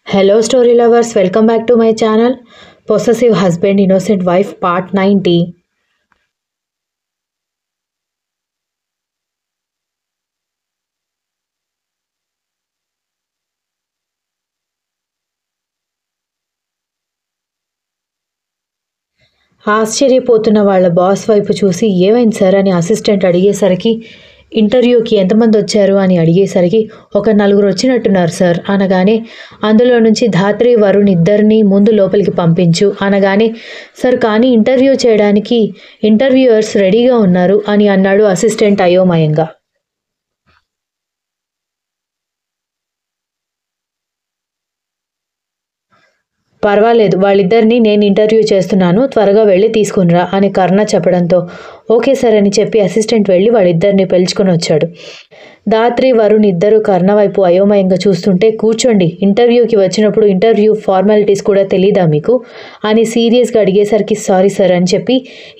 Hello, story lovers. Welcome back to my channel. Possessive Husband, Innocent Wife, Part 90. ఆశ్చర్యపోతున్న వాళ్ళ boss వైపు చూసి ఏమైంది sir అని అసిస్టెంట్ అడిగేసరికి ఇంటర్వ్యూకి ఎంతమంది వచ్చారు అని అడిగేసరికి ఒక నలుగురు వచ్చినట్టున్నారు సార్ అనగానే అందులో నుంచి ధాత్రి వరుణ్ ఇద్దరిని ముందు లోపలికి పంపించు అనగానే సార్ కానీ ఇంటర్వ్యూ చేయడానికి ఇంటర్వ్యూయర్స్ రెడీగా ఉన్నారు అని అన్నాడు అసిస్టెంట్ అయోమయంగా. పర్వాలేదు వాళ్ళిద్దరినీ నేను ఇంటర్వ్యూ చేస్తున్నాను త్వరగా వెళ్ళి తీసుకునిరా అని కర్ణ చెప్పడంతో ఓకే సార్ అని చెప్పి అసిస్టెంట్ వెళ్ళి వాళ్ళిద్దరిని పిలుచుకొని వచ్చాడు. ధాత్రి వరుణ్ ఇద్దరు కర్ణ వైపు అయోమయంగా చూస్తుంటే కూర్చోండి ఇంటర్వ్యూకి వచ్చినప్పుడు ఇంటర్వ్యూ ఫార్మాలిటీస్ కూడా తెలీదా మీకు అని సీరియస్గా అడిగేసరికి సారీ సార్ అని చెప్పి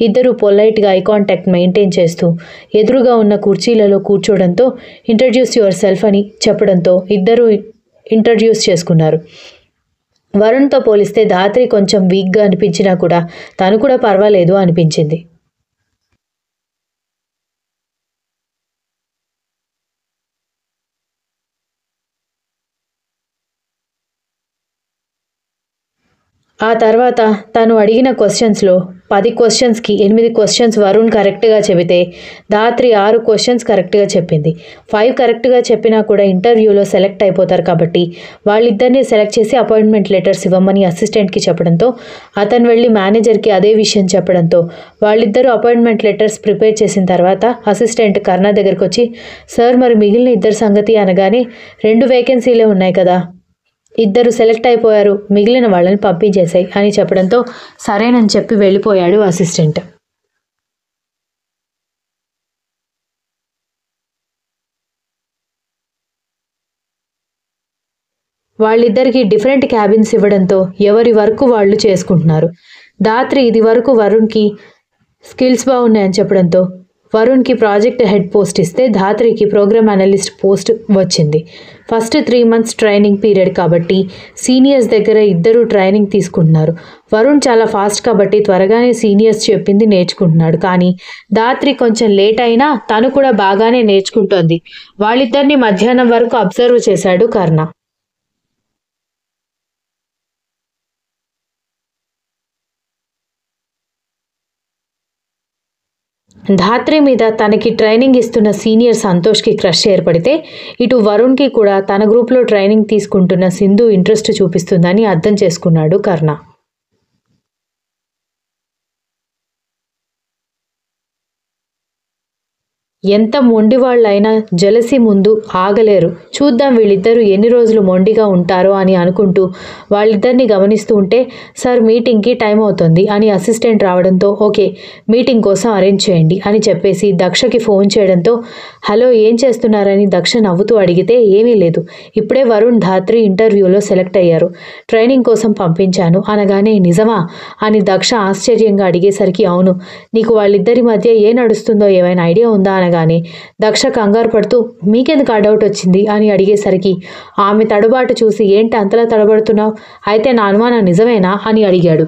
ఇద్దరు పొలైట్గా ఐ కాంటాక్ట్ మెయింటైన్ చేస్తూ ఎదురుగా ఉన్న కుర్చీలలో కూర్చోవడంతో ఇంట్రడ్యూస్ యువర్ సెల్ఫ్ అని చెప్పడంతో ఇద్దరు ఇంట్రడ్యూస్ చేసుకున్నారు. వరుణ్తో పోలిస్తే ధాత్రి కొంచెం వీక్గా అనిపించినా కూడా తను కూడా పర్వాలేదు అనిపించింది. ఆ తర్వాత తను అడిగిన క్వశ్చన్స్లో 10 క్వశ్చన్స్కి 8 క్వశ్చన్స్ వరుణ్ కరెక్ట్గా చెబితే ధాత్రి 6 క్వశ్చన్స్ కరెక్ట్గా చెప్పింది. 5 కరెక్ట్గా చెప్పినా కూడా ఇంటర్వ్యూలో సెలెక్ట్ అయిపోతారు కాబట్టి వాళ్ళిద్దరినీ సెలెక్ట్ చేసి అపాయింట్మెంట్ లెటర్స్ ఇవ్వమని అసిస్టెంట్కి చెప్పడంతో అతను వెళ్ళి మేనేజర్కి అదే విషయం చెప్పడంతో వాళ్ళిద్దరూ అపాయింట్మెంట్ లెటర్స్ ప్రిపేర్ చేసిన తర్వాత అసిస్టెంట్ కర్ణ దగ్గరికి వచ్చి సార్ మరి మిగిలిన ఇద్దరు సంగతి అనగానే 2 వేకెన్సీలే ఉన్నాయి కదా ఇద్దరు సెలెక్ట్ అయిపోయారు మిగిలిన వాళ్ళని పంపించేశాయి అని చెప్పడంతో సరేనని చెప్పి వెళ్ళిపోయాడు అసిస్టెంట్. వాళ్ళిద్దరికి డిఫరెంట్ క్యాబిన్స్ ఇవ్వడంతో ఎవరి వర్క్ వాళ్ళు చేసుకుంటున్నారు. ధాత్రి ఇది వరకు వరుణ్కి స్కిల్స్ బాగున్నాయని చెప్పడంతో వరుణ్కి ప్రాజెక్ట్ హెడ్ పోస్ట్ ఇస్తే ధాత్రికి ప్రోగ్రామ్ అనలిస్ట్ పోస్ట్ వచ్చింది. ఫస్ట్ 3 months ట్రైనింగ్ పీరియడ్ కాబట్టి సీనియర్స్ దగ్గర ఇద్దరు ట్రైనింగ్ తీసుకుంటున్నారు. వరుణ్ చాలా ఫాస్ట్ కాబట్టి త్వరగానే సీనియర్స్ చెప్పింది నేర్చుకుంటున్నాడు. కానీ ధాత్రి కొంచెం లేట్ అయినా తను కూడా బాగానే నేర్చుకుంటోంది. వాళ్ళిద్దరిని మధ్యాహ్నం వరకు అబ్జర్వ్ చేశాడు కర్ణ. ధాత్రి మీద తనకి ట్రైనింగ్ ఇస్తున్న సీనియర్ సంతోష్కి క్రష్ ఏర్పడితే ఇటు వరుణ్కి కూడా తన గ్రూప్లో ట్రైనింగ్ తీసుకుంటున్న సింధు ఇంట్రెస్ట్ చూపిస్తుందని అర్థం చేసుకున్నాడు కర్ణ. ఎంత మొండివాళ్ళైనా జలసి ముందు ఆగలేరు. చూద్దాం వీళ్ళిద్దరూ ఎన్ని రోజులు మొండిగా ఉంటారో అని అనుకుంటూ వాళ్ళిద్దరిని గమనిస్తూ ఉంటే సార్ మీటింగ్కి టైం అవుతుంది అని అసిస్టెంట్ రావడంతో ఓకే మీటింగ్ కోసం అరేంజ్ చేయండి అని చెప్పేసి దక్షకి ఫోన్ చేయడంతో హలో ఏం చేస్తున్నారని దక్ష నవ్వుతూ అడిగితే ఏమీ లేదు ఇప్పుడే వరుణ్ ధాత్రి ఇంటర్వ్యూలో సెలెక్ట్ అయ్యారు ట్రైనింగ్ కోసం పంపించాను అనగానే నిజమా అని దక్ష ఆశ్చర్యంగా అడిగేసరికి అవును నీకు వాళ్ళిద్దరి మధ్య ఏ నడుస్తుందో ఏమైనా ఐడియా ఉందా అనగానే దక్ష కంగారు పడుతూ మీకెందుకు ఆ డౌట్ వచ్చింది అని అడిగేసరికి ఆమె తడబాటు చూసి ఏంటి అంతలా తడబడుతున్నావు అయితే నా అనుమానం నిజమేనా అని అడిగాడు.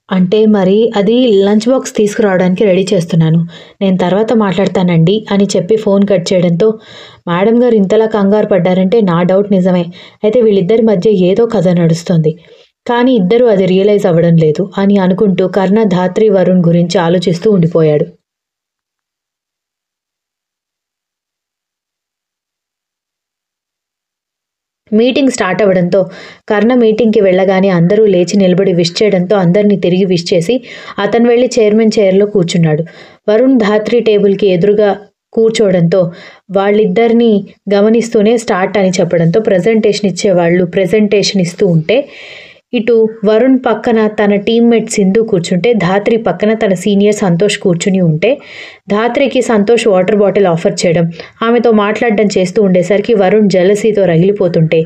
అంటే మరి అది లంచ్ బాక్స్ తీసుకురావడానికి రెడీ చేస్తున్నాను నేను తర్వాత మాట్లాడతానండి అని చెప్పి ఫోన్ కట్ చేయడంతో మేడం గారు ఇంతలా కంగారు పడ్డారంటే నా డౌట్ నిజమే అయితే వీళ్ళిద్దరి మధ్య ఏదో కథ నడుస్తుంది కానీ ఇద్దరు అది రియలైజ్ అవ్వడం లేదు అని అనుకుంటూ కర్ణ ధాత్రి వరుణ్ గురించి ఆలోచిస్తూ ఉండిపోయాడు. మీటింగ్ స్టార్ట్ అవ్వడంతో కర్ణ మీటింగ్కి వెళ్ళగానే అందరూ లేచి నిలబడి విష్ చేయడంతో అందరినీ తిరిగి విష్ చేసి అతను వెళ్ళి చైర్మన్ చైర్లో కూర్చున్నాడు. వరుణ్ ధాత్రి టేబుల్కి ఎదురుగా కూర్చోవడంతో వాళ్ళిద్దరినీ గమనిస్తూనే స్టార్ట్ అని చెప్పడంతో ప్రజెంటేషన్ ఇచ్చేవాళ్ళు ప్రజెంటేషన్ ఇస్తూ ఉంటే ఇటు వరుణ్ పక్కన తన టీమ్మేట్ సింధు కూర్చుంటే ధాత్రి పక్కన తన సీనియర్ సంతోష్ కూర్చుని ఉంటే ధాత్రికి సంతోష్ వాటర్ బాటిల్ ఆఫర్ చేయడం ఆమెతో మాట్లాడడం చేస్తూ ఉండేసరికి వరుణ్ జలసీతో రగిలిపోతుంటే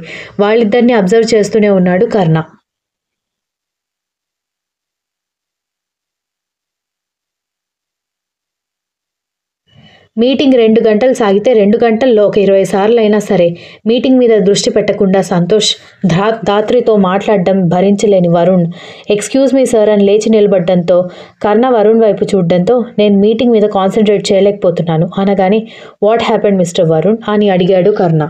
వాళ్ళిద్దరిని అబ్జర్వ్ చేస్తూనే ఉన్నాడు కర్ణ. మీటింగ్ 2 గంటలు సాగితే 2 గంటల్లో ఒక 20 సార్లు అయినా సరే మీటింగ్ మీద దృష్టి పెట్టకుండా సంతోష్ ధాత్రితో మాట్లాడడం భరించలేని వరుణ్ ఎక్స్క్యూజ్ మీ సార్ అని లేచి నిలబడ్డంతో కర్ణ వరుణ్ వైపు చూడడంతో నేను మీటింగ్ మీద కాన్సన్ట్రేట్ చేయలేకపోతున్నాను అనగానే వాట్ హ్యాపెండ్ మిస్టర్ వరుణ్ అని అడిగాడు కర్ణ.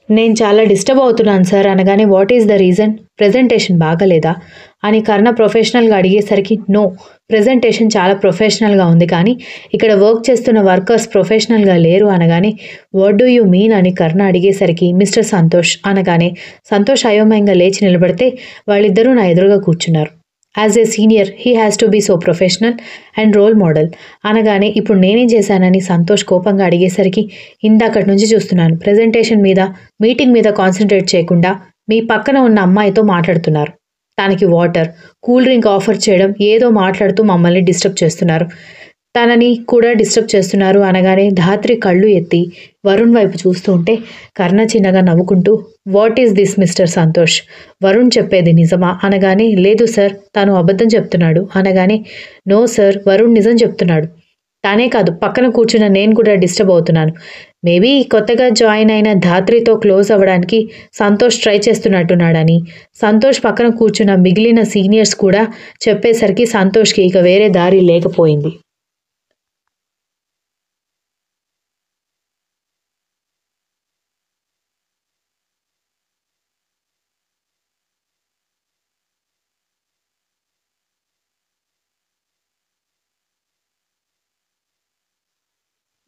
నేను చాలా డిస్టర్బ్ అవుతున్నాను సార్ అనగానే what is the reason, presentation బాగలేదా అని కర్ణ ప్రొఫెషనల్గా అడిగేసరికి నో, ప్రెజెంటేషన్ చాలా ప్రొఫెషనల్గా ఉంది కానీ ఇక్కడ వర్క్ చేస్తున్న వర్కర్స్ ప్రొఫెషనల్గా లేరు అనగానే వాట్ డూ యూ మీన్ అని కర్ణ అడిగేసరికి మిస్టర్ సంతోష్ అనగానే సంతోష్ అయోమయంగా లేచి నిలబడితే వాళ్ళిద్దరూ నా ఎదురుగా కూర్చున్నారు. As a senior he has to be so professional and role model అనగానే ఇప్పుడు నేనేం చేశానని సంతోష్ కోపంగా అడిగేసరికి ఇందాకటి నుంచి చూస్తున్నాను ప్రెజెంటేషన్ మీద మీటింగ్ మీద కాన్సన్ట్రేట్ చేయకుండా మీ పక్కన ఉన్న అమ్మాయితో మాట్లాడుతున్నారు. తనకి వాటర్ కూల్ డ్రింక్ ఆఫర్ చేయడం ఏదో మాట్లాడుతూ మమ్మల్ని డిస్టర్బ్ చేస్తున్నారు, తనని కూడా డిస్టర్బ్ చేస్తున్నారు అనగానే ధాత్రి కళ్ళు ఎత్తి వరుణ్ వైపు చూస్తూ ఉంటే కర్ణ చిన్నగా నవ్వుకుంటూ what is this mister Santosh, Varun చెప్పేది నిజమా అనగానే లేదు సార్ తను అబద్ధం చెప్తున్నాడు అనగానే నో సార్ వరుణ్ నిజం చెప్తున్నాడు, తానే కాదు పక్కన కూర్చున్న నేను కూడా డిస్టర్బ్ అవుతున్నాను. మేబీ కొత్తగా జాయిన్ అయిన ధాత్రితో క్లోజ్ అవ్వడానికి సంతోష్ ట్రై చేస్తున్నట్టున్నాడని సంతోష్ పక్కన కూర్చున్న మిగిలిన సీనియర్స్ కూడా చెప్పేసరికి సంతోష్కి ఇక వేరే దారి లేకపోయింది.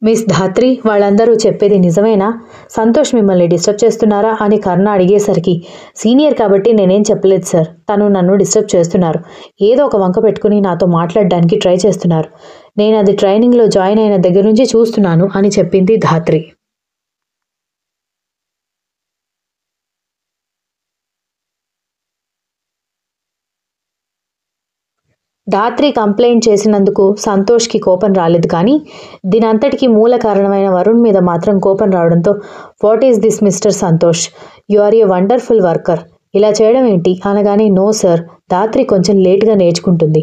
మిస్ ధాత్రి వాళ్ళందరూ చెప్పేది నిజమేనా, సంతోష్ మిమ్మల్ని డిస్టర్బ్ చేస్తున్నారా అని కర్ణ అడిగేసరికి సీనియర్ కాబట్టి నేనేం చెప్పలేదు సార్, తను నన్ను డిస్టర్బ్ చేస్తున్నారు, ఏదో ఒక వంక పెట్టుకుని నాతో మాట్లాడడానికి ట్రై చేస్తున్నారు, నేను అది ట్రైనింగ్లో జాయిన్ అయిన దగ్గర నుంచి చూస్తున్నాను అని చెప్పింది ధాత్రి. ధాత్రి కంప్లైంట్ చేసినందుకు సంతోష్కి కోపం రాలేదు కానీ దీనంతటికీ మూల కారణమైన వరుణ్ మీద మాత్రం కోపం రావడంతో what is this mister Santosh, you are a wonderful worker, ఇలా చేయడం ఏంటి అనగానే నో సార్ ధాత్రి కొంచెం లేట్గా నేర్చుకుంటుంది,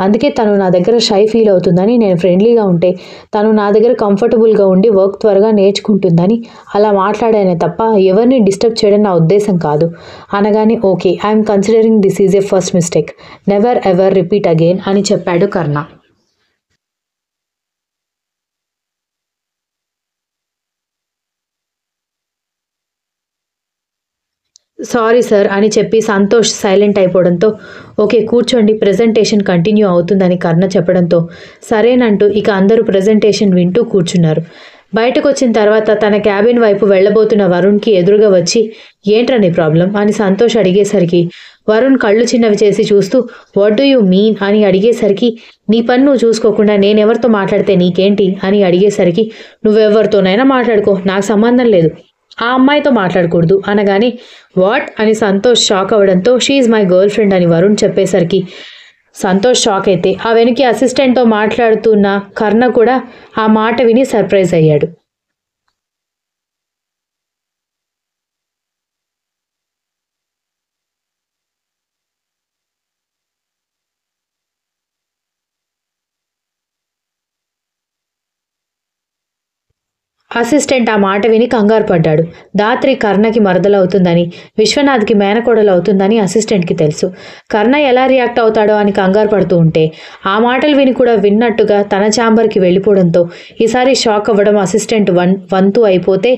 అందుకే తను నా దగ్గర షై ఫీల్ అవుతుందని నేను ఫ్రెండ్లీగా ఉంటే తను నా దగ్గర కంఫర్టబుల్గా ఉండి వర్క్ త్వరగా నేర్చుకుంటుందని అలా మాట్లాడానే తప్ప ఎవరిని డిస్టర్బ్ చేయడం నా ఉద్దేశం కాదు అనగానే okay I'm considering this is a first mistake, never ever repeat again అని చెప్పాడు కర్ణ. సారీ సార్ అని చెప్పి సంతోష్ సైలెంట్ అయిపోవడంతో ఓకే కూర్చోండి ప్రెజెంటేషన్ కంటిన్యూ అవుతుందని కర్ణ చెప్పడంతో సరేనంటూ ఇక అందరూ ప్రెజెంటేషన్ వింటూ కూర్చున్నారు. బయటకు వచ్చిన తర్వాత తన క్యాబిన్ వైపు వెళ్లబోతున్న వరుణ్కి ఎదురుగా వచ్చి ఏంట్రా నీ ప్రాబ్లం అని సంతోష్ అడిగేసరికి వరుణ్ కళ్ళు చిన్నవి చేసి చూస్తూ వాట్ డూ యూ మీన్ అని అడిగేసరికి నీ పని నువ్వు చూసుకోకుండా నేనెవరితో మాట్లాడితే నీకేంటి అని అడిగేసరికి నువ్వెవరితోనైనా మాట్లాడుకో నాకు సంబంధం లేదు, ఆ అమ్మాయితో మాట్లాడకూడదు అనగానే వాట్ అని సంతోష్ షాక్ అవ్వడంతో షీఈ్ మై గర్ల్ ఫ్రెండ్ అని వరుణ్ చెప్పేసరికి సంతోష్ షాక్ అయితే ఆ వెనుక అసిస్టెంట్తో మాట్లాడుతున్న కర్ణ కూడా ఆ మాట విని సర్ప్రైజ్ అయ్యాడు. అసిస్టెంట్ ఆ మాట విని కంగారు పడ్డాడు. ధాత్రి కర్ణకి మరదలవుతుందని విశ్వనాథ్కి మేనకోడలు అవుతుందని అసిస్టెంట్కి తెలుసు. కర్ణ ఎలా రియాక్ట్ అవుతాడో అని కంగారు పడుతూ ఉంటే ఆ మాటలు విని కూడా విన్నట్టుగా తన ఛాంబర్కి వెళ్ళిపోవడంతో ఈసారి షాక్ అవ్వడం అసిస్టెంట్ వంతు అయిపోతే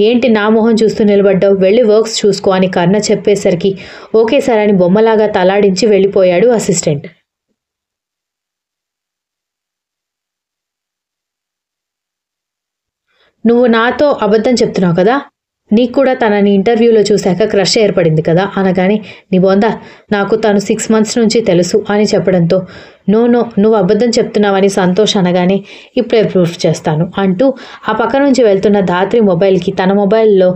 ఏంటి నా మొహం చూస్తూ నిలబడ్డావు, వెళ్ళి వర్క్స్ చూసుకో అని కర్ణ చెప్పేసరికి ఓకే సార్ అని బొమ్మలాగా తలాడించి వెళ్ళిపోయాడు అసిస్టెంట్. నువ్వు నాతో అబద్ధం చెప్తున్నావు కదా, నీకు కూడా తనని ఇంటర్వ్యూలో చూశాక క్రష్ ఏర్పడింది కదా అనగానే నీ బొందా నాకు తను 6 months నుంచి తెలుసు అని చెప్పడంతో నో నువ్వు అబద్ధం చెప్తున్నావని సంతోష్ అనగానే ఇప్పుడే ప్రూఫ్ చేస్తాను అంటూ ఆ పక్క నుంచి వెళ్తున్న ధాత్రి మొబైల్కి తన మొబైల్లో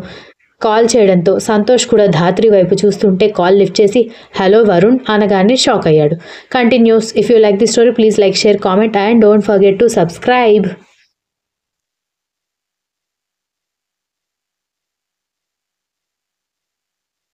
కాల్ చేయడంతో సంతోష్ కూడా ధాత్రి వైపు చూస్తుంటే కాల్ లిఫ్ట్ చేసి హలో వరుణ్ అనగానే షాక్ అయ్యాడు. Continuous. If you like the story please like share comment and don't forget to subscribe.